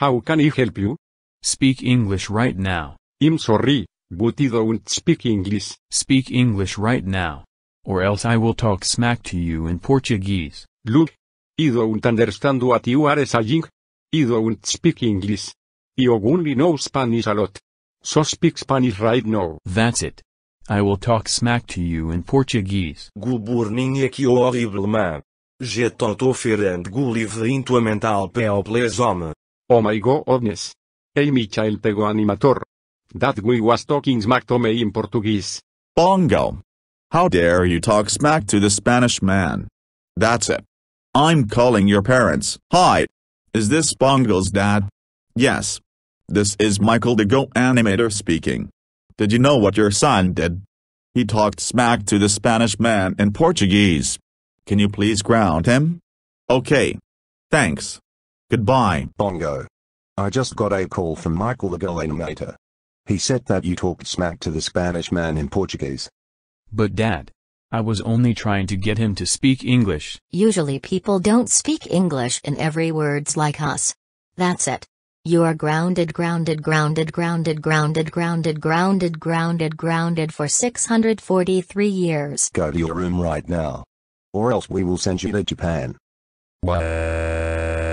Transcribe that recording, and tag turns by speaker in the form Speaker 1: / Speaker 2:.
Speaker 1: How can I help you?
Speaker 2: Speak English right now.
Speaker 1: I'm sorry, but I don't speak English.
Speaker 2: Speak English right now. Or else I will talk smack to you in Portuguese.
Speaker 1: Look, I don't understand what you are saying. I don't speak English. I only know Spanish a lot. So speak Spanish right now.
Speaker 2: That's it. I will talk smack to you in Portuguese.
Speaker 3: Gulburninha que horrible man. J'ai tant offert go livre in tua mental pel ples homme.
Speaker 1: Oh my goodness. Hey Michael Pego animator. That guy was talking smack to me in Portuguese.
Speaker 4: Bongo. How dare you talk smack to the Spanish man? That's it. I'm calling your parents. Hi. Is this Bongo's dad? Yes. This is Michael the Go animator speaking. Did you know what your son did? He talked smack to the Spanish man in Portuguese. Can you please ground him? Okay. Thanks. Goodbye.
Speaker 5: Bongo. I just got a call from Michael the Go animator. He said that you talked smack to the Spanish man in Portuguese.
Speaker 2: But Dad, I was only trying to get him to speak English.
Speaker 6: Usually people don't speak English in every words like us. That's it. You are grounded for 643 years.
Speaker 5: Go to your room right now. Or else we will send you to Japan.
Speaker 3: What?